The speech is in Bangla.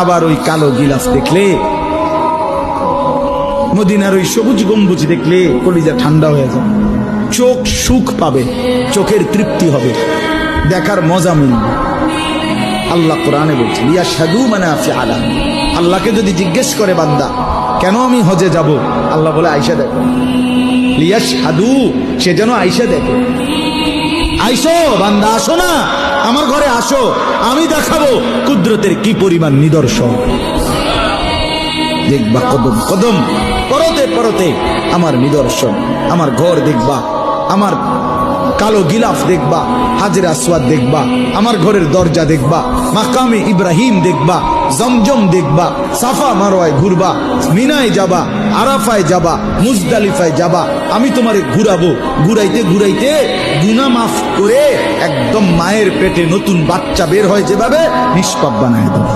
আবার ওই কালো গিলাফ দেখলে, মদিনার ওই সবুজ গম্বুজ দেখলে কলিজা ঠান্ডা হয়ে যায়, চোখ সুখ পাবে, চোখের তৃপ্তি হবে, দেখার মজা মিলবে। আল্লাহ কোরআনে বলছে লিয়াশহাদু মানাফিআ লাহুম। আল্লাহকে যদি জিজ্ঞেস করে বান্দা কেন আমি হজে যাব, আল্লাহ বলে আয়েশা দেখো, লিয়াশহাদু, সে যেন আয়েশা দেখে। আইসো বান্দা, আসো না আমার ঘরে, আসো, আমি দেখাবো কুদরতের কি পরিমাণ নিদর্শন। দেখবা কদম কদম, পরতে পরতে আমার নিদর্শন, আমার ঘর দেখবা, আমার কালো গিলাফ দেখবা, হাজরে আসওয়াদ দেখবা, আমার ঘরের দরজা দেখবা, মাকামে ইব্রাহিম দেখবা, জমজম দেখবা, সাফা মারওয়ায় ঘুরবা, মিনায় যাবা, আরাফায় যাবা, মুজদালিফায় যাবা, আমি তোমারে ঘুরাবো, ঘুরাইতে ঘুরাইতে গুনাহ মাফ করে একদম মায়ের পেটে নতুন বাচ্চা বের হয় যেভাবে নিষ্পাপ বানায় দেবো।